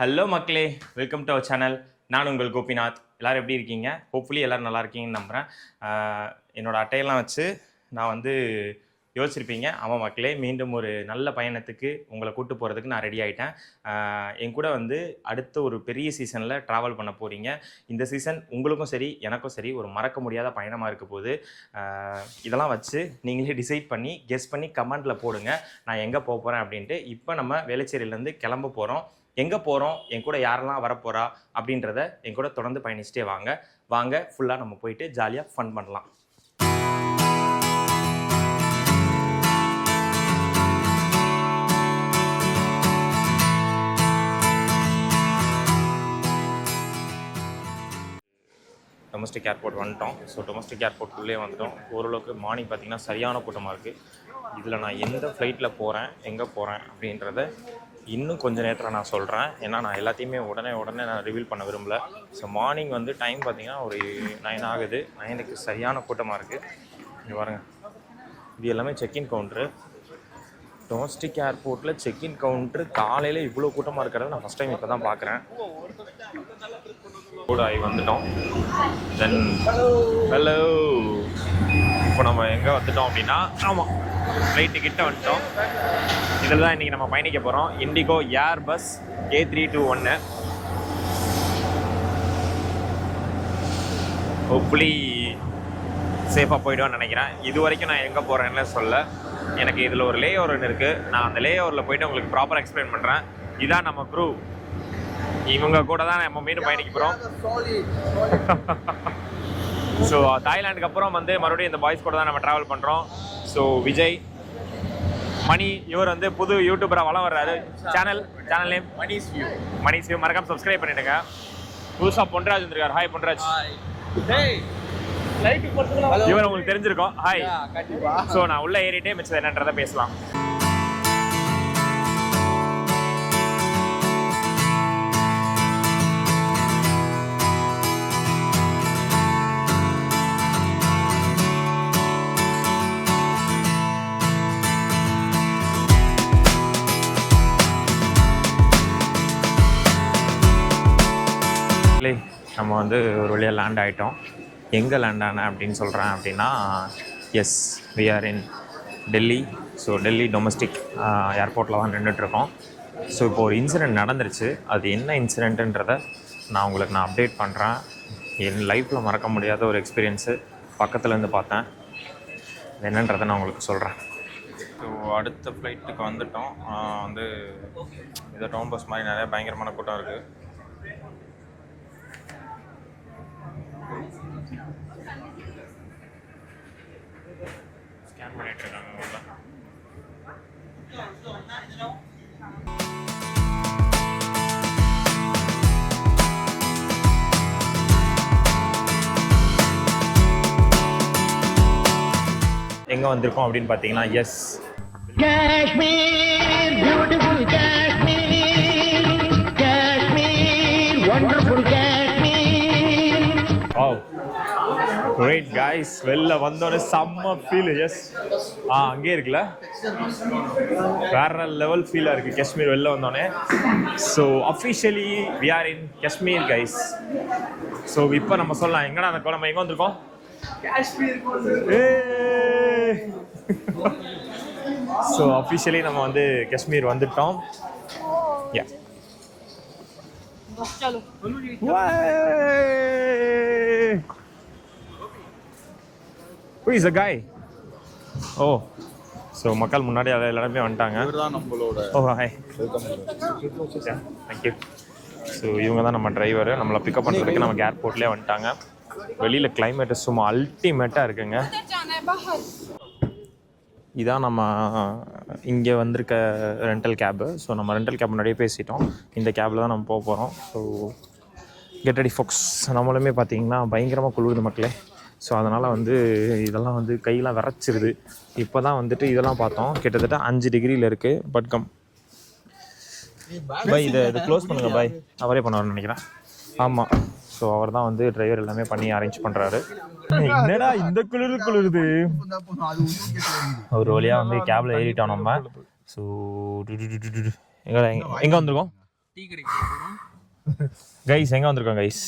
Hello மக்களே, welcome to our channel. நான் உங்கள் கோபிநாத். எல்லோரும் எப்படி இருக்கீங்க? ஹோப்ஃபுல்லி எல்லோரும் நல்லா இருக்கீங்கன்னு நம்புகிறேன். என்னோடய அட்டையெல்லாம் வச்சு நான் வந்து யோசிச்சிருப்பீங்க. ஆமாம் மக்களே, மீண்டும் ஒரு நல்ல பயணத்துக்கு உங்களை கூட்டு போகிறதுக்கு நான் ரெடி ஆகிட்டேன். என் கூட வந்து அடுத்த ஒரு பெரிய சீசனில் ட்ராவல் பண்ண போகிறீங்க. இந்த சீசன் உங்களுக்கும் சரி எனக்கும் சரி ஒரு மறக்க முடியாத பயணமாக இருக்க போது. இதெல்லாம் வச்சு நீங்களே டிசைட் பண்ணி கெஸ் பண்ணி கமெண்டில் போடுங்க நான் எங்கே போக போகிறேன் அப்படின்ட்டு. இப்போ நம்ம வேளச்சேரியிலேருந்து கிளம்ப போகிறோம். எங்கே போகிறோம், என் கூட யாரெல்லாம் வரப்போகிறா அப்படின்றத என் கூட தொடர்ந்து பயணிச்சுட்டே வாங்க ஃபுல்லாக நம்ம போயிட்டு ஜாலியாக ஃபன் பண்ணலாம். டொமஸ்டிக் ஏர்போர்ட் வந்துட்டோம். ஸோ டொமஸ்டிக் ஏர்போர்ட்டுக்குள்ளே வந்துட்டோம். ஓரளவுக்கு மார்னிங் பார்த்திங்கன்னா சரியான கூட்டமாக இருக்குது. இதில் நான் எந்த ஃப்ளைட்டில் போகிறேன், எங்கே போகிறேன் அப்படின்றத இன்னும் கொஞ்சம் நேரத்தில் நான் சொல்கிறேன். ஏன்னா நான் எல்லாத்தையுமே உடனே நான் ரிவீல் பண்ண விரும்பல. ஸோ மார்னிங் வந்து டைம் பார்த்திங்கன்னா ஒரு 9 ஆகுது. 9க்கு சரியான கூட்டமாக இருக்குது. இங்கே பாருங்கள், இது எல்லாமே செக்இன் கவுண்ட்ரு. டொமஸ்டிக் ஏர்போர்ட்டில் செக்இன் கவுண்ட்ரு காலையில் இவ்வளோ கூட்டமாக இருக்கிறத நான் ஃபஸ்ட் டைம் இப்போ தான் பார்க்குறேன். கூட ஆகி வந்துட்டோம். தென் ஹலோ, இப்போ நம்ம எங்கே வந்துட்டோம் அப்படின்னா, ஆமாம் ஃப்ளைட்டு கிட்ட வந்துட்டோம். இதில் தான் இன்றைக்கி நம்ம பயணிக்க போகிறோம். Indigo Airbus A321. ஹோப்ஃபுல்லி சேஃபாக போய்டுவான்னு நினைக்கிறேன். இது வரைக்கும் நான் எங்கே போகிறேன்னு சொல்ல. எனக்கு இதில் ஒரு லே ஓவர் இருக்குது. நான் அந்த லே ஓவரில் போய்ட்டு உங்களுக்கு ப்ராப்பராக எக்ஸ்பிளைன் பண்ணுறேன். இதான் நம்ம க்ரூ. இவங்க கூட தான் நம்ம மீண்டும் பயணிக்க போகிறோம். ஸோ தாய்லாண்டுக்கு அப்புறம் வந்து மறுபடியும் இந்த பாய்ஸ் கூட தான் நம்ம ட்ராவல் பண்ணுறோம். ஸோ விஜய், மணி, இவர் வந்து புது யூடியூபராக வளம் வர்றாரு. Channel name Mani's view. மறக்காம சப்ஸ்கிரைப் பண்ணிடுங்க. புதுசாக பொன்ராஜ் வந்துருக்காரு. ஹாய் பொன்ராஜ். இவர் உங்களுக்கு தெரிஞ்சிருக்கோம். ஹாய். ஸோ நான் உள்ளே ஏறிட்டே மிச்சம் என்னன்றதை பேசலாம். நம்ம வந்து ஒரு வழியாக லேண்ட் ஆகிட்டோம். எங்கே லேண்ட் ஆனேன் அப்படின்னு சொல்கிறேன் அப்படின்னா, yes, we are in Delhi. So Delhi domestic ஏர்போர்ட்டில் தான் நின்றுட்டுருக்கோம். ஸோ இப்போ ஒரு இன்சிடெண்ட் நடந்துருச்சு. அது என்ன இன்சிடெண்ட்டுன்றதை நான் அப்டேட் பண்ணுறேன். என் லைஃப்பில் மறக்க முடியாத ஒரு எக்ஸ்பீரியன்ஸு பக்கத்துலேருந்து பார்த்தேன். என்னன்றதை நான் உங்களுக்கு சொல்கிறேன். ஸோ அடுத்த ஃப்ளைட்டுக்கு வந்துட்டோம். வந்து இதை டவுன் பஸ் மாதிரி நிறைய பயங்கரமான கூட்டம் இருக்குது. ஸ்கேன் பண்ணிட்டு இருக்காங்க. எங்கே வந்திருக்கோம் அப்படின்னு பார்த்தீங்கன்னா, yes, Kashmir, beautiful Kashmir, Kashmir, wonderful Kashmir. Wow, great guys. வெளில வந்தோடனே செம்ம ஃபீல். எஸ், அங்கே இருக்குல்ல, வேற லெவல் ஃபீலாக இருக்குது காஷ்மீர் வெளில வந்தோடனே. So officially we are in Kashmir guys. So இப்போ நம்ம சொல்லலாம், எங்கடா அந்த நம்ம எங்கே வந்திருக்கோம்? காஷ்மீர். ஸோ அஃபிஷியலி நம்ம வந்து காஷ்மீர் வந்துட்டோம். யா, who is the guy? Oh, so மக்கள் முன்னாடி அதை எல்லாருமே வந்துட்டாங்க. ஓ ஹாய், தேங்க்யூ. ஸோ இவங்க தான் நம்ம டிரைவர். நம்மளை பிக்கப் பண்ணுறதுக்கு நமக்கு ஏர்போர்ட்லேயே வந்துட்டாங்க. வெளியில் கிளைமேட்டு சும்மா அல்டிமேட்டாக இருக்குங்க. இதான் நம்ம இங்கே வந்திருக்க ரெண்டல் கேபு. ஸோ நம்ம ரெண்டல் கேப் முன்னாடியே பேசிட்டோம். இந்த கேபில் தான் நம்ம போக போகிறோம். ஸோ கெட் ரெடி ஃபோக்ஸ். நம்மளுமே பார்த்தீங்கன்னா பயங்கரமாக குளிருது மக்களே. ஸோ அதனால் வந்து இதெல்லாம் வந்து கையெல்லாம் விரைச்சிருது. இப்போ தான் வந்துட்டு இதெல்லாம் பார்த்தோம். கிட்டத்தட்ட 5 டிகிரியில் இருக்குது. பட் கம் பை, இதை க்ளோஸ் பண்ணுங்கள் பாய். அவரே பண்ணுவார்னு நினைக்கிறேன். ஆமாம், ஸோ அவர் தான் வந்து டிரைவர் எல்லாமே பண்ணி அரேஞ்ச் பண்ணுறாரு. என்னடா இந்த குளிருது. ஒரு வழியாக வந்து கேபில் ஏறிட்டோம் நம்ம. ஸோ எங்கே வந்திருக்கோம்? டீ கடைக்கு போறோம் கைஸ். எங்க வந்திருக்கோம் கைஸ்?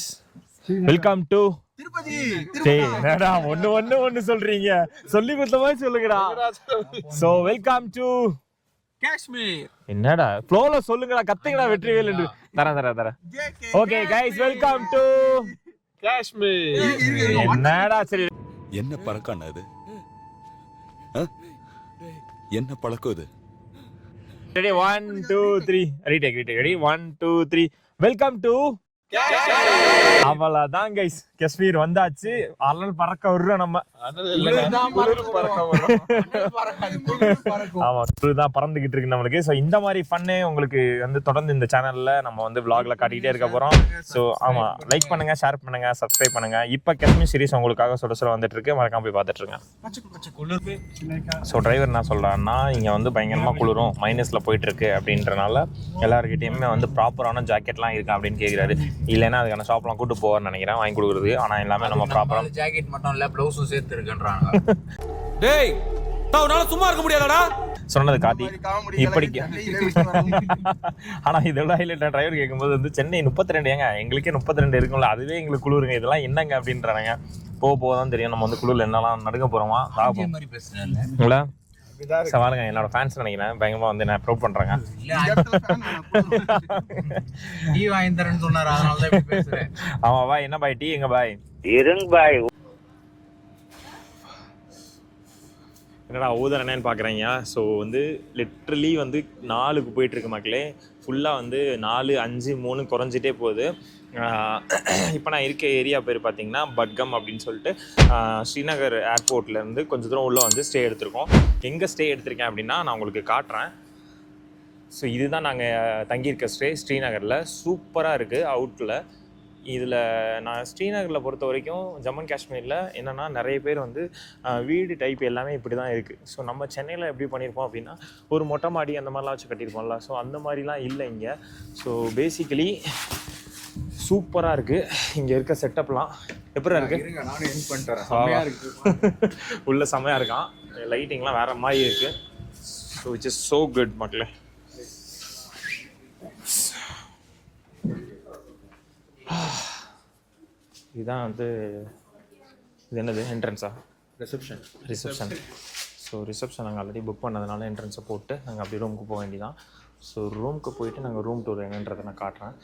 Welcome to Tirupati. டேய் என்னடா ஒன்னு சொல்றீங்க, சொல்லி கொடுத்த மாதிரி சொல்லுங்கடா. So welcome to Kashmir. என்னடா ஃப்ளோல சொல்லுங்கடா, கத்துங்கடா வெற்றிவேல் என்று. தரேன். Okay guys, welcome to Kashmir. என்னடா சரி என்ன பழக்கம் இது? என்ன பழக்கம் இது? Ready 1 2 3 retake ready 1 2 3 welcome to அவ்வளவுதான் கைஸ், காஷ்மீர் வந்தாச்சு. அனல் பறக்க விடுறோம் நம்ம. ஆமா, தான் பறந்துகிட்டு இருக்கு நம்மளுக்கு. ஸோ இந்த மாதிரி பண்ணு உங்களுக்கு வந்து தொடர்ந்து இந்த சேனல்ல நம்ம வந்து vlogல காட்டிக்கிட்டே இருக்க போறோம். ஸோ ஆமா, லைக் பண்ணுங்க, ஷேர் பண்ணுங்க, சப்ஸ்கிரைப் பண்ணுங்க. இப்போ காஷ்மீர் சீரிஸ் உங்களுக்காக சுட வந்துட்டு இருக்கு, மறக்காம போய் பார்த்துட்டு இருங்க. ஸோ டிரைவர் என்ன சொல்றாருன்னா, இங்க வந்து பயங்கரமா குளிரும், மைனஸ்ல போயிட்டு இருக்கு அப்படின்றனால எல்லாருக்கிட்டையுமே வந்து ப்ராப்பரான ஜாக்கெட்லாம் இருக்கா அப்படின்னு கேட்குறாரு. இல்லைன்னா அதுக்கான ஷாப்லாம் கூட்டு போவார்னு நினைக்கிறேன், வாங்கி கொடுக்குறது. ஆனா எல்லாமே நம்ம ப்ராப்பரா ஜாக்கெட் மட்டும் இல்ல, ப்ளவுஸும் சேர்த்து இருக்குன்றாங்க. டேய் தவனால சும்மா இருக்க முடியாதடா. சொன்னது காதி இப்படிக்கு. ஆனா இதோட ஹைலைட் டிரைவர் கேட்கும்போது வந்து சென்னை 32, ஏங்க எங்களுக்கே 32 இருக்கும்ல, அதுவே எங்களுக்கு குளிருங்க, இதெல்லாம் என்னங்க அப்படின்றாங்க. போதான் தெரியும் நம்ம வந்து குளிர்ல என்னெல்லாம் நடுங்க போறோமா. சவாலுங்க, என்னோட ஃபேன்ஸ் நினைக்கிறேன் பயங்கரமா வந்து என்ன ப்ரூவ் பண்றாங்க. டீ வாங்கி தரேன்னு சொன்னாரு, அதனால தான் இப்படி பேசுறேன். ஆமா பாய், என்ன பாய் டீ எங்க பாய்? இருங்க பாய். என்னடா ஊதரனேன்னு பார்க்குறீங்க. ஸோ வந்து லிட்ரலி வந்து 4க்கு போயிட்டுருக்கு மக்களே. ஃபுல்லாக வந்து 4 5 3 குறைஞ்சிட்டே போகுது. இப்போ நான் இருக்க ஏரியா பேர் பார்த்தீங்கன்னா பட்கம் அப்படின்னு சொல்லிட்டு ஸ்ரீநகர் ஏர்போர்ட்லேருந்து கொஞ்சம் தூரம் உள்ளே வந்து ஸ்டே எடுத்திருக்கோம். எங்கே ஸ்டே எடுத்திருக்கேன் அப்படின்னா நான் உங்களுக்கு காட்டுறேன். ஸோ இதுதான் நாங்கள் தங்கியிருக்க ஸ்டே ஸ்ரீநகரில். சூப்பராக இருக்குது அவுட்டில். இதில் நான் ஸ்ரீநகரில் பொறுத்த வரைக்கும் ஜம்மு காஷ்மீரில் என்னென்னா நிறைய பேர் வந்து வீடு டைப் எல்லாமே இப்படி தான் இருக்குது. ஸோ நம்ம சென்னையில் எப்படி பண்ணியிருப்போம் அப்படின்னா ஒரு மொட்டை மாடி அந்த மாதிரிலாம் வச்சு கட்டியிருப்போம்ல. ஸோ அந்த மாதிரிலாம் இல்லை இங்கே. ஸோ பேசிக்கலி சூப்பராக இருக்குது இங்கே இருக்க செட்டப்லாம். எப்படி இருக்குது? நானும் என் பண்ணிட்டேன். செமையா இருக்கு. உள்ள செமையாக இருக்கான், லைட்டிங்லாம் வேறு மாதிரி இருக்குது. So which is so good மக்களே. இதுதான் வந்து இது என்னது என்ட்ரன்ஸா? ரிசப்ஷன். ஸோ ரிசப்ஷன் நாங்கள் ஆல்ரெடி புக் பண்ணதுனால என்ட்ரன்ஸை போட்டு நாங்கள் அப்படி ரூமுக்கு போக வேண்டியதான். ஸோ ரூமுக்கு போயிட்டு நாங்கள் ரூம் டூர் என்னன்றதை நான் காட்டுறேன்.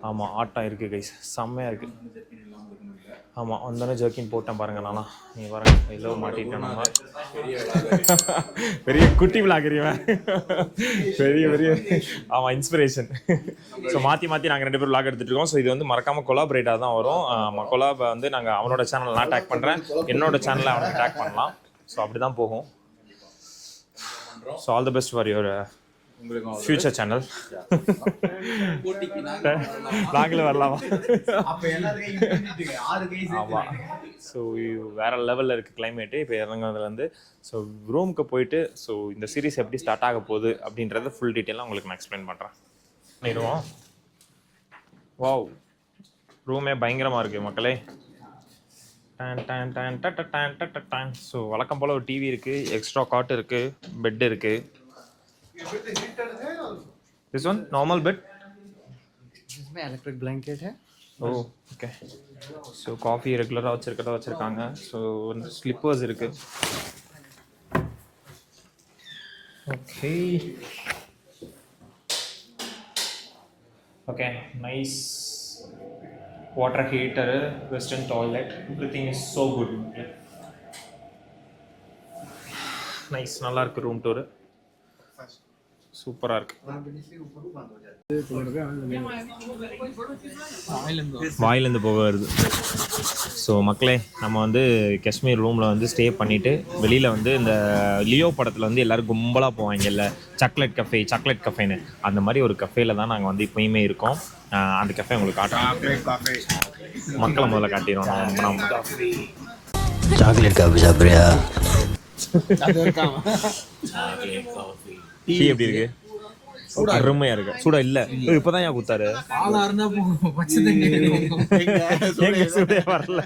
ஆமாம், ஆட்டம் இருக்குது கைஸ், செம்மையாக இருக்குது. ஆமாம், வந்தோடனே ஜர்க்கின் போட்டேன் பாருங்கள். நானா நீ வரேன் எல்லோ மாட்டிட்டேன். நம்ம பெரிய குட்டி விளாக்குறீவன், பெரிய ஆமாம் இன்ஸ்பிரேஷன். ஸோ மாற்றி நாங்கள் 2 பேரும் விளாக் எடுத்துகிட்டு இருக்கோம். ஸோ இது வந்து மறக்காமல் கொலாபரேட்டாக தான் வரும். கொலாபை வந்து நாங்கள் அவனோட சேனல் நான் டேக் பண்ணுறேன், என்னோட சேனலை அவனுக்கு டேக் பண்ணலாம். ஸோ அப்படி தான் போகும். So all the best for your future channel. நாங்களும் வரலாமா? ஆமாம். ஸோ வேறு லெவலில் இருக்குது கிளைமேட்டு இப்போ இறங்குறதுலேருந்து. ஸோ ரூமுக்கு போயிட்டு ஸோ இந்த சீரீஸ் எப்படி ஸ்டார்ட் ஆக போகுது அப்படின்றத ஃபுல் டீட்டெயிலாக உங்களுக்கு நான் எக்ஸ்பிளைன் பண்ணுறேன். பண்ணிடுவோம். வாவ், ரூமே பயங்கரமாக இருக்குது மக்களே. ஸோ வழக்கம் போல் ஒரு டிவி இருக்குது, எக்ஸ்ட்ரா காட் இருக்குது, பெட் இருக்குது. This one normal bed. इसमें इलेक्ट्रिक ब्लैंकेट है. Oh, okay. So coffee ரெகுலரா வச்சிருக்காங்க. So slippers இருக்கு. Okay, nice water heater, western toilet, everything is so good. Nice, நல்லா இருக்கு ரூம் டூர், சூப்பராக இருக்கு. வாயிலேருந்து போக வருது. ஸோ மக்களே, நம்ம வந்து காஷ்மீர் ரூமில் வந்து ஸ்டே பண்ணிவிட்டு வெளியில் வந்து இந்த லியோ படத்தில் வந்து எல்லோரும் கும்பலாக போவாங்கல்ல, சாக்லேட் கஃபேன்னு, அந்த மாதிரி ஒரு கஃபேல தான் நாங்கள் வந்து இப்போயுமே இருக்கோம். அந்த கஃபே உங்களுக்கு காட்டுறோம். மக்களை முதல்ல காட்டிடுவோம். சாக்லேட் காஃபி சாப்பிட்றியா? டீ எப்படி இருக்கு? அருமையாக இருக்கு. சூடா இல்லை, இப்போ தான் ஏன் குத்தாரு, சூடே வரல.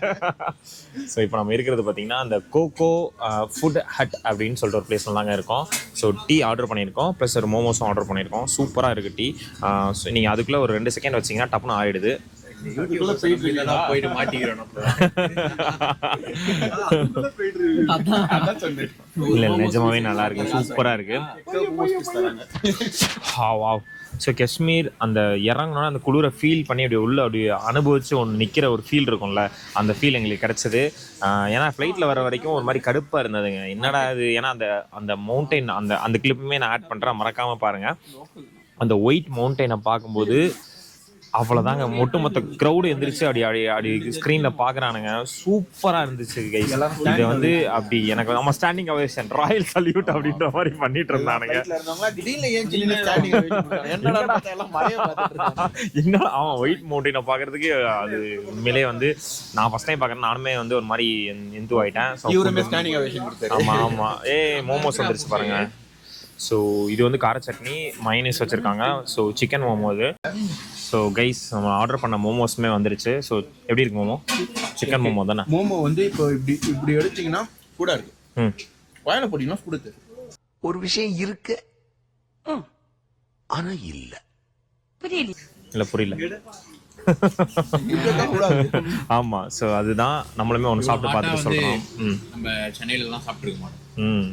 ஸோ இப்போ நம்ம இருக்கிறது பார்த்தீங்கன்னா அந்த கோகோ ஃபுட் ஹட் அப்படின்னு சொல்லிட்டு ஒரு பிளேஸ் தாங்க இருக்கோம். ஸோ டீ ஆர்டர் பண்ணியிருக்கோம், ப்ளஸ் ஒரு மோமோஸும் ஆர்டர் பண்ணியிருக்கோம். சூப்பராக இருக்குது டீ. ஸோ நீங்கள் அதுக்குள்ளே ஒரு 2 செகண்ட் வச்சிங்கன்னா டப்புன்னு ஆகிடுது. போயிட்டு மாட்டிக்கிறோம். இல்லை நிஜமாவே நல்லா இருக்கு, சூப்பராக இருக்கு. வாவ். ஸோ காஷ்மீர் அந்த இறங்கினோன்னா அந்த குளிரை ஃபீல் பண்ணி அப்படி உள்ள அப்படி அனுபவிச்சு ஒன்று நிற்கிற ஒரு ஃபீல் இருக்கும்ல, அந்த ஃபீல் எங்களுக்கு கிடச்சிது. ஏன்னா ஃப்ளைட்டில் வர வரைக்கும் ஒரு மாதிரி கடுப்பாக இருந்ததுங்க, என்னடா இது. ஏன்னா அந்த அந்த மவுண்டெயின் அந்த கிளிப்புமே நான் ஆட் பண்ணுறேன், மறக்காமல் பாருங்கள். அந்த ஒயிட் மவுண்டெயினை பார்க்கும்போது அவ்வளோதாங்க, ஒட்டுமொத்த க்ரௌடு எந்திரிச்சு அப்படி ஸ்க்ரீனில் பார்க்குறானுங்க. சூப்பராக இருந்துச்சு கைஸ். இதை வந்து அப்படி எனக்கு நம்ம ஸ்டாண்டிங் அவேஷன் ராயல் சல்யூட் அப்படின்ற மாதிரி பண்ணிட்டு இருந்தானுங்க. என்ன அவன் ஒயிட் மவுண்டெயினை பார்க்கறதுக்கு அது உண்மையிலே வந்து நான் ஃபர்ஸ்ட் டைம் பார்க்குறேன். நானுமே வந்து ஒரு மாதிரி எந்து ஆகிட்டேன். ஆமாம் ஆமாம். மோமோஸ் வந்துருச்சு பாருங்க. ஸோ இது வந்து கார சட்னி மைனஸ் வச்சுருக்காங்க. ஸோ சிக்கன் மோமோ இது. ஸோ கைஸ் நம்ம ஆர்டர் பண்ண மோமோஸுமே வந்துருச்சு. ஸோ எப்படி இருக்கு மோமோ? சிக்கன் மோமோ தானே. மோமோ வந்து இப்போ இப்படி எடுத்தீங்கன்னா கூட இருக்கு, வாயில போட்டீங்கன்னா கொடுத்து ஒரு விஷயம் இருக்கு ஆனா இல்ல புரியல. ஆமா. ஸோ அதுதான் நம்மளுமே ஒன்று சாப்பிட்டு பார்த்துட்டு சொல்றோம். நம்ம சென்னையில எல்லாம் சாப்பிட்டுருக்க மாட்டோம்.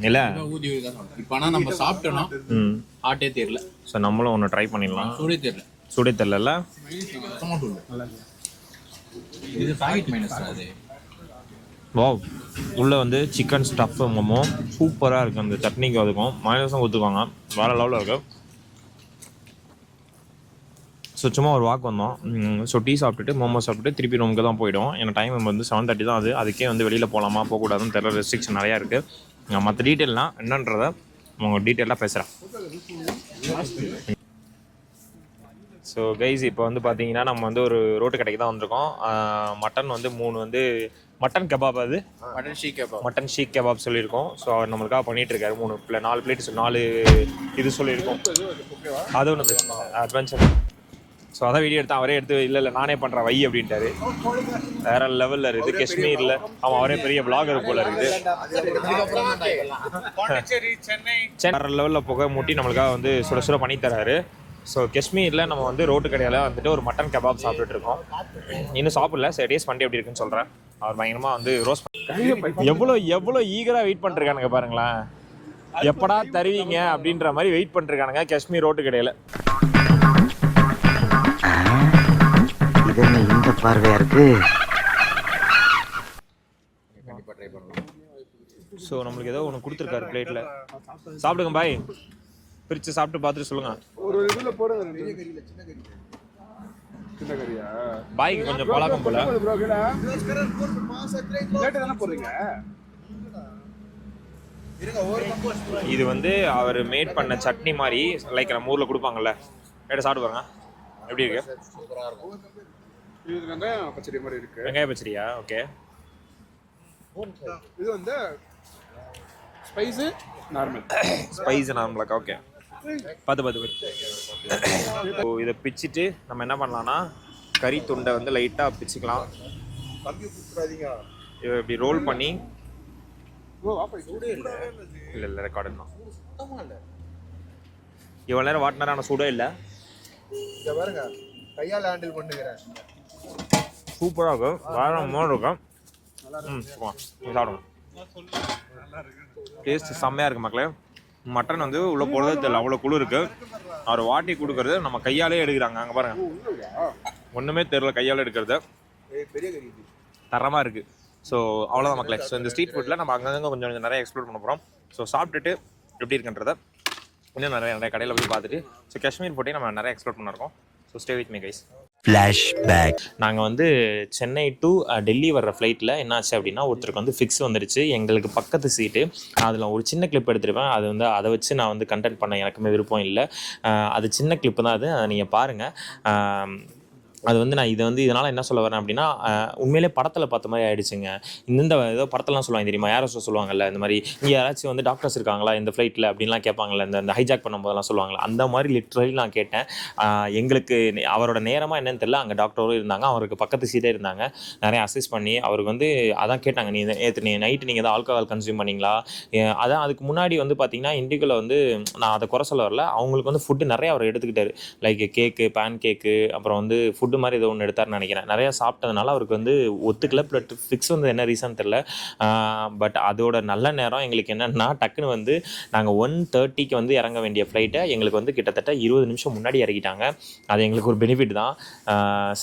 இல்ல ஊதி ஊதி தான் சாப்பிட்டோம். இப்போ ஆனால் நம்ம சாப்பிட்டோம்னா ஆட்டே தெரியல. ஸோ நம்மளும் ஒன்று ட்ரை பண்ணிடலாம். சூடே தெரியல. இது பாக்கெட் மைனஸ் அது. வாவ். உள்ள வந்து சிக்கன் ஸ்டஃப் மோமோ சூப்பராக இருக்குது. அந்த சட்னிக்கு அதுக்கும் மைனஸும் ஊற்றுவாங்க, வேறு லெவலில் இருக்குது. ஸோ சும்மா ஒரு வாக் வந்தோம். ஸோ டீ சாப்பிட்டுட்டு மோமோ சாப்பிட்டுட்டு திருப்பி ரூமுக்கு தான் போயிடும். ஏன்னா டைம் வந்து 7:30 தான். அதுக்கே வந்து வெளியில் போகலாமா போகக்கூடாதுன்னு தெரியல, ரெஸ்ட்ரிக்ஷன் நிறையா இருக்குது. மற்ற டீட்டெயிலாம் என்னன்றதை உங்கள் டீட்டெயிலாக பேசுகிறேன். ஸோ கைஸ் இப்போ வந்து பார்த்தீங்கன்னா நம்ம வந்து ஒரு ரோட்டு கடைக்கு தான் வந்திருக்கோம். மட்டன் வந்து 3 வந்து மட்டன் கபாப், அது மட்டன் ஷீக் கபாப் சொல்லியிருக்கோம். ஸோ அவர் நம்மளுக்காக பண்ணிகிட்டு இருக்காரு. 4 பிளேட் 4 இது சொல்லியிருக்கோம். அது ஒன்று அட்வென்ச்சர். ஸோ அதான் வீடியோ எடுத்தேன். அவரே எடுத்து இல்லை நானே பண்ணுறேன் வை அப்படின்ட்டாரு. வேற லெவலில் இருக்குது காஷ்மீரில். அவன் அவரே பெரிய பிளாகர் போல இருக்குது. வேற லெவலில் புகை மூட்டி நம்மளுக்காக வந்து சுட சுட பண்ணி தராரு. ஸோ காஷ்மீரில் நம்ம வந்து ரோட்டு கடையில் வந்துட்டு ஒரு மட்டன் கபாப் சாப்பிட்டுட்டு இருக்கோம். இன்னும் சாப்பிடல. சரி டேஸ்ட் பண்ணி எப்படி இருக்குன்னு சொல்கிறேன். அவர் பயங்கரமாக வந்து ரோஸ்ட் பண்ணி எவ்வளோ ஈகராக வெயிட் பண்ணிருக்கானுங்க பாருங்களேன். எப்படா தருவீங்க அப்படின்ற மாதிரி வெயிட் பண்ணிருக்கானுங்க காஷ்மீர் ரோட்டு கடையில். இது இந்த பார்வையா இருக்கு. ஸோ நம்மளுக்கு ஏதோ ஒன்று கொடுத்துருக்காரு பிளேட்டில். சாப்பிடுங்க பாய், பிரித்து சாப்பிட்டு பார்த்துட்டு சொல்லுங்கள். ஒரு இதில் போடுங்க. சின்ன கறியா பாய்க்கு கொஞ்சம் பழக்கம் போல. இது வந்து அவர் மேட் பண்ண சட்னி மாதிரி, லைக் நம்ம ஊரில் கொடுப்பாங்கல்ல. கேட்டு சாப்பிட்டு பாருங்க எப்படி இருக்கு. இது வெங்காய பச்சடி மாதிரி இருக்கு. வெங்காய பச்சடியா? ஓகே. இது வந்து ஸ்பைஸ் நார்மலாக்கா? ஓகே. பார்த்து இதை பிச்சுட்டு நம்ம என்ன பண்ணலாம்னா கறி துண்டை வந்து லைட்டாக பிச்சுக்கலாம். இப்படி ரோல் பண்ணி இல்லை ரெக்கார்டு தான். இவ்வளோ நேரம் வாட்டினாரா? ஆனால் சூடே இல்லை. பாருங்க, கையால் ஹேண்டில் பண்ணுகிறேன். சூப்பராக இருக்கும், வேற மோடு இருக்கும். சாப்பிடுங்க. டேஸ்ட் செம்மையாக இருக்குது மக்களே. மட்டன் வந்து உள்ளே போடுறதே தெரியல, அவ்வளோ குழு இருக்குது. அவர் வாட்டி கொடுக்குறது நம்ம கையாலே எடுக்கிறாங்க. அங்கே பாருங்க, ஒன்றுமே தெரியல, கையால் எடுக்கிறது தரமாக இருக்குது. ஸோ அவ்வளோதான் மக்களே. ஸோ இந்த ஸ்ட்ரீட் ஃபுட்டில் நம்ம அங்கங்கே கொஞ்சம் நிறைய எக்ஸ்ப்ளோர் பண்ண போகிறோம். ஸோ சாப்பிட்டுட்டு எப்படி இருக்குன்றதை இன்னும் நிறைய கடையில் போய் பார்த்துட்டு ஸோ காஷ்மீர் போட்டே நம்ம நிறைய எக்ஸ்ப்ளோர் பண்ணிருக்கோம். So stay with me guys. Flashback. நாங்கள் வந்து சென்னை டு டெல்லி வர்ற ஃப்ளைட்டில் என்னாச்சு அப்படின்னா ஒருத்தருக்கு வந்து ஃபிக்ஸ் வந்துருச்சு. எங்களுக்கு பக்கத்து சீட்டு. அதில் ஒரு சின்ன கிளிப் எடுத்துருப்பேன். அது வந்து அதை வச்சு நான் வந்து கண்டென்ட் பண்ண எனக்குமே விருப்பம் இல்லை. அது சின்ன கிளிப்பு தான். அதை நீங்கள் பாருங்கள். அது வந்து நான் இதை வந்து இதனால் என்ன சொல்ல வரேன் அப்படின்னா உண்மையிலே படத்தில் பார்த்த மாதிரி ஆகிடுச்சுங்க. இந்த ஏதோ படத்தெல்லாம் சொல்லுவாங்க தெரியுமா, யாரோ சொல்லுவாங்கல்ல இந்த மாதிரி இங்கே யாராச்சும் வந்து டாக்டர்ஸ் இருக்காங்களா இந்த ஃப்ளைட்டில் அப்படின்லாம் கேட்பாங்கள்ல, இந்த ஹைஜாக் பண்ணும்போதெல்லாம் சொல்லுவாங்களா, அந்த மாதிரி லிட்ரலி நான் கேட்டேன். எங்களுக்கு அவரோட நேரமாக என்னன்னு தெரியல, அங்கே டாக்டரும் இருந்தாங்க, அவருக்கு பக்கத்து சீட்டே இருந்தாங்க. நிறைய அசஸ் பண்ணி அவருக்கு வந்து அதான் கேட்டாங்க, நேற்று நைட்டு நீங்கள் எதாவது ஆல்கஹால் கன்சியூம் பண்ணிங்களா. அதான் அதுக்கு முன்னாடி வந்து பார்த்தீங்கன்னா இண்டிகோவில் வந்து நான் அதை குறை சொல்ல வரல, அவங்களுக்கு வந்து ஃபுட்டு நிறைய அவர் எடுத்துக்கிட்டாரு. லைக் கேக்கு, பேன் கேக்கு, அப்புறம் வந்து ஃபுட்டு மாதிரி ஏதோ ஒன்று எடுத்தார்னு நினைக்கிறேன். நிறையா சாப்பிட்டதுனால அவருக்கு வந்து ஒத்துக்கல. பட் ஃபிக்ஸ் வந்து என்ன ரீசன் தெரில. பட் அதோட நல்ல நேரம் எங்களுக்கு என்னென்னா, டக்குன்னு வந்து நாங்கள் 1:30க்கு வந்து இறங்க வேண்டிய ஃப்ளைட்டை எங்களுக்கு வந்து கிட்டத்தட்ட 20 நிமிஷம் முன்னாடி இறக்கிட்டாங்க. அது எங்களுக்கு ஒரு பெனிஃபிட் தான்.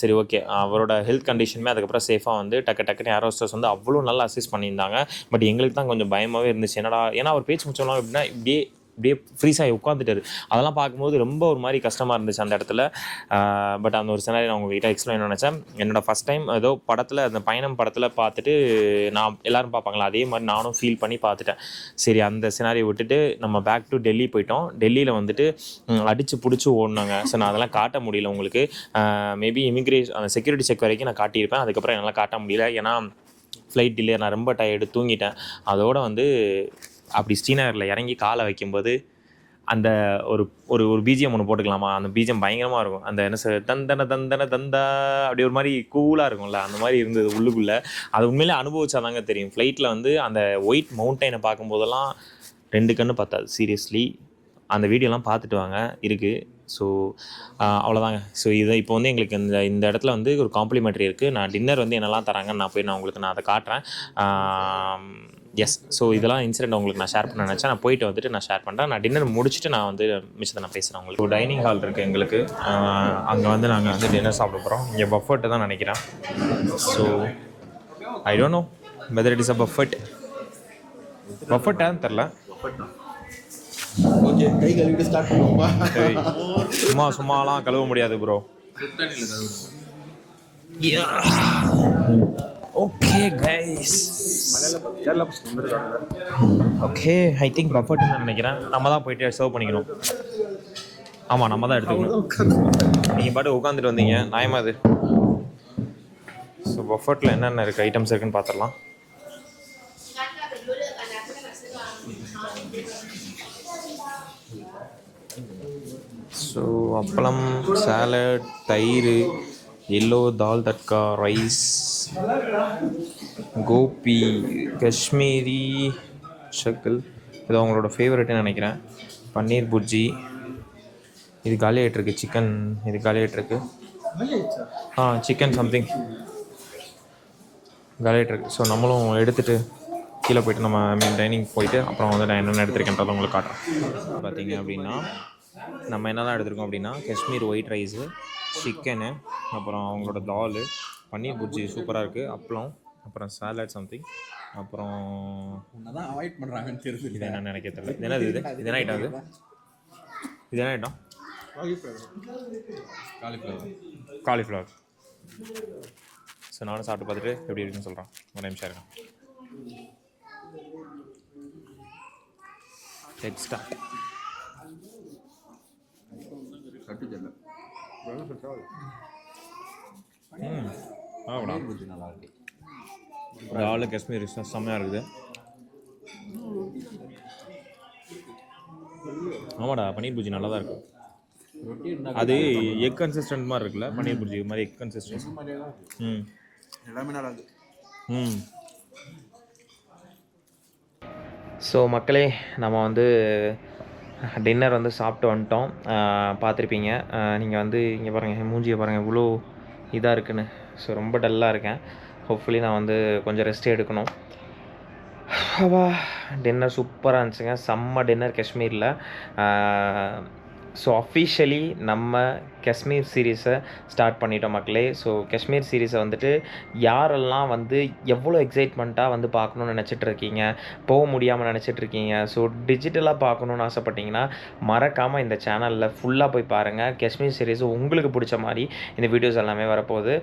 சரி ஓகே, அவரோட ஹெல்த் கண்டிஷனுமே அதுக்கப்புறம் சேஃபாக வந்து டக்குன்னு ஏர் ஹோஸ்டர்ஸ் வந்து அவ்வளோ நல்லா அசிஸ்ட் பண்ணியிருந்தாங்க. பட் எங்களுக்கு தான் கொஞ்சம் பயமாகவே இருந்துச்சு. என்னடா, ஏன்னா அவர் பேச்சு முடிச்சோம்னா எப்படின்னா இப்படியே ஃப்ரீஸ் ஆகி உட்காந்துட்டாரு. அதெல்லாம் பார்க்கும்போது ரொம்ப ஒரு மாதிரி கஷ்டமாக இருந்துச்சு அந்த இடத்துல. பட் அந்த ஒரு சினாரி நான் உங்கள்கிட்ட எக்ஸ்பிளைன் நினச்சேன். என்னோடய ஃபஸ்ட் டைம் ஏதோ படத்தில், அந்த பயணம் படத்தில் பார்த்துட்டு நான் எல்லோரும் பார்ப்பாங்களா அதே மாதிரி நானும் ஃபீல் பண்ணி பார்த்துட்டேன். சரி, அந்த சினாரியை விட்டுட்டு நம்ம பேக் டு டெல்லி போயிட்டோம். டெல்லியில் வந்துட்டு அடித்து பிடிச்சி ஓடினாங்க. ஸோ நான் அதெல்லாம் காட்ட முடியல உங்களுக்கு. மேபி அந்த செக்யூரிட்டி செக் வரைக்கும் நான் காட்டியிருப்பேன். அதுக்கப்புறம் என்னால் காட்ட முடியல, ஏன்னா ஃப்ளைட் டிலே, நான் ரொம்ப டயர்டு, தூங்கிட்டேன். அதோடு வந்து அப்படி ஸ்ரீநகரில் இறங்கி காலை வைக்கும்போது அந்த ஒரு பிஜிஎம் ஒன்று போட்டுக்கலாமா, அந்த பிஜிஎம் பயங்கரமாக இருக்கும். அந்த என்ன சார் தந்தா அப்படி ஒரு மாதிரி கூலாக இருக்கும்ல, அந்த மாதிரி இருந்தது உள்ளுக்குள்ளே. அது உண்மையிலே அனுபவிச்சாதாங்க தெரியும். ஃப்ளைட்டில் வந்து அந்த ஒயிட் மவுண்டெயினை பார்க்கும்போதெல்லாம் 2 கண்ணு பத்தாது சீரியஸ்லி. அந்த வீடியோலாம் பார்த்துட்டு வாங்க, இருக்குது. ஸோ அவ்வளோதாங்க. ஸோ இதை இப்போ வந்து எங்களுக்கு இந்த இடத்துல வந்து ஒரு காம்ப்ளிமெண்ட்ரி இருக்குது. நான் டின்னர் வந்து என்னெல்லாம் தராங்கன்னு நான் உங்களுக்கு அதை காட்டுறேன். எஸ், ஸோ இதெல்லாம் இன்சிடென்ட் உங்களுக்கு நான் ஷேர் பண்ண நினச்சேன். நான் போயிட்டு வந்துட்டு நான் ஷேர் பண்ணுறேன். நான் டின்னர் முடிச்சுட்டு நான் வந்து மிச்சத்தை நான் பேசுகிறேன் உங்களுக்கு. ஒரு டைனிங் ஹால் இருக்குது எங்களுக்கு. அங்கே வந்து நாங்கள் வந்து டின்னர் சாப்பிட போகிறோம். இங்கே பஃபெட்டு தான் நினைக்கிறேன். So I don't know whether it is a பஃபெட்டான்னு தெரில. ஓகே, கை கழுவிட்டு ஸ்டார்ட் பண்ணுவோம்பா. சரி, சும்மாலாம் கழுவ முடியாது bro. Okay guys, okay, I think பஃபெட்னு நான் நினைக்கிறேன். நம்ம தான் போயிட்டு சர்வ் பண்ணிக்கணும். ஆமாம், நம்ம தான் எடுத்துக்கணும். நீங்கள் பாட்டு உட்காந்துட்டு வந்தீங்க, நியாயமா அது. ஸோ பஃபெட்டில் என்னென்ன இருக்குது, ஐட்டம்ஸ் இருக்குன்னு பார்த்துடலாம். ஸோ அப்பளம், சாலட், தயிர், எல்லோ தால் தட்கா, ரைஸ், கோபி, காஷ்மீரி ஷக்கிள், இது அவங்களோட ஃபேவரெட்டுன்னு நினைக்கிறேன். பன்னீர் புர்ஜி, இது காலி ஆகிட்டுருக்கு. சிக்கன், இது காலி ஆகிட்டுருக்கு. சிக்கன் சம்திங் காலி ஆகிட்டுருக்கு. ஸோ நம்மளும் எடுத்துகிட்டு கீழே போய்ட்டு நம்ம டைனிங் போயிட்டு அப்புறம் வந்து நான் என்னென்ன எடுத்துருக்கேன்றதை உங்களுக்கு காட்டுறேன். பார்த்தீங்க அப்படின்னா நம்ம என்ன தான் எடுத்துருக்கோம் அப்படின்னா, காஷ்மீர் ஒயிட் ரைஸு, சிக்கனு, அப்புறம் அவங்களோட தால், பன்னீர் புர்ஜி சூப்பராக இருக்குது, அப்பளம், அப்புறம் சாலட் சம்திங், அப்புறம் தான் அவாய்ட் பண்ணுறாங்கன்னு தெரியுது. இது என்ன நினைக்க தெரியல. இது என்னது, இது என்ன ஐட்டம், இது என்ன ஐட்டம்? காலிஃப்ளவர். ஸோ நானும் சாப்பிட்டு பார்த்துட்டு எப்படி இருக்குன்னு சொல்கிறேன். ஒரு நிமிஷம் இருக்கேன். Let's start. நல்லா இருக்கு. தால் காஷ்மீர் செம்மையாக இருக்குது. ஆமாடா, பன்னீர் புர்ஜி நல்லா தான் இருக்கும். அது எக் கன்சிஸ்டன்ட் மாதிரி இருக்குல்ல, பன்னீர் புர்ஜி மாதிரி எக் கன்சிஸ்டன்ஸ். எல்லாமே நல்லா இருக்கு. ஸோ மக்களே, நம்ம வந்து டின்னர் வந்து சாப்பிட்டு வந்துட்டோம். பார்த்துருப்பீங்க நீங்கள் வந்து இங்கே பாருங்கள், மூஞ்சியை பாருங்கள் இவ்வளோ இதாக இருக்குன்னு. ஸோ ரொம்ப டல்லாக இருக்கேன். ஹோப்ஃபுல்லி நான் வந்து கொஞ்சம் ரெஸ்ட் எடுக்கணும். டின்னர் சூப்பராக இருந்துச்சுங்க, செம்ம டின்னர் காஷ்மீரில். ஸோ அஃபிஷியலி நம்ம காஷ்மீர் சீரீஸை ஸ்டார்ட் பண்ணிட்டோம் மக்களே. ஸோ காஷ்மீர் சீரீஸை வந்துட்டு யாரெல்லாம் வந்து எவ்வளோ எக்ஸைட்மெண்ட்டாக வந்து பார்க்கணுன்னு நினச்சிட்ருக்கீங்க, போக முடியாமல் நினச்சிட்ருக்கீங்க, ஸோ டிஜிட்டலாக பார்க்கணுன்னு ஆசைப்பட்டீங்கன்னா மறக்காமல் இந்த சேனலில் ஃபுல்லாக போய் பாருங்கள். காஷ்மீர் சீரீஸ் உங்களுக்கு பிடிச்ச மாதிரி இந்த வீடியோஸ் எல்லாமே வரப்போகுது.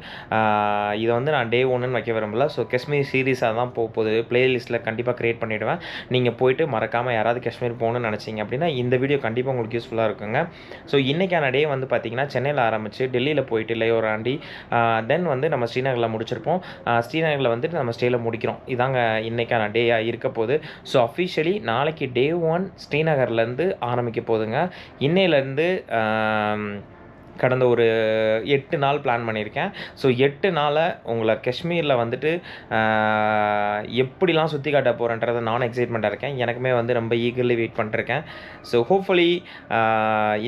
இதை வந்து நான் டே 1ன்னு வைக்க விரும்பல. ஸோ காஷ்மீர் சீரீஸாக தான் போகுது. ப்ளேலிஸ்ட்டில் கண்டிப்பாக க்ரியேட் பண்ணிவிடுவேன். நீங்கள் போய்ட்டு மறக்காமல் யாராவது காஷ்மீர் போகணுன்னு நினச்சிங்க அப்படின்னா இந்த வீடியோ கண்டிப்பாக உங்களுக்கு யூஸ்ஃபுல்லாக இருக்குங்க. இருக்காங்க. ஸோ இன்றைக்கான டே வந்து பார்த்திங்கன்னா சென்னையில் ஆரம்பித்து டெல்லியில் போயிட்டு லேயோர் ஆண்டி தென் வந்து நம்ம ஸ்ரீநகரில் முடிச்சிருப்போம். ஸ்ரீநகரில் வந்துட்டு நம்ம ஸ்டேயில் முடிக்கிறோம். இதாங்க இன்றைக்கான டேயாக இருக்க போகுது. ஸோ அஃபிஷியலி நாளைக்கு டே 1 ஸ்ரீநகர்லேருந்து ஆரம்பிக்க போகுதுங்க. இன்னையிலேருந்து கடந்த ஒரு 8 நாள் பிளான் பண்ணியிருக்கேன். ஸோ 8 நாளை உங்களை காஷ்மீரில் வந்துட்டு எப்படிலாம் சுற்றி காட்ட போகிறேன்றதை நானும் எக்ஸைட்மெண்ட்டாக இருக்கேன். எனக்குமே வந்து ரொம்ப ஈகர்லி வெயிட் பண்ணிருக்கேன். ஸோ ஹோப்ஃபுல்லி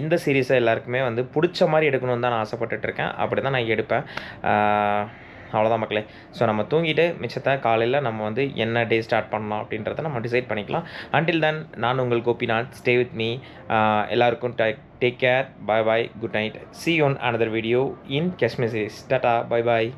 இந்த சீரீஸை எல்லாருக்குமே வந்து பிடிச்ச மாதிரி எடுக்கணும்னு தான் நான் ஆசைப்பட்டுட்ருக்கேன். அப்படி தான் நான் எடுப்பேன். அவ்வளோதான் மக்களே. ஸோ நம்ம தூங்கிட்டு மிச்சத்தை காலையில் நம்ம வந்து என்ன டே ஸ்டார்ட் பண்ணலாம் அப்படின்றத நம்ம டிசைட் பண்ணிக்கலாம். அன்டில் தென் நான் உங்கள் கோபிநாத். Stay with me. எல்லாருக்கும் take care. Bye bye. Good night. See you on another video in Kashmir series. Tata. Bye bye.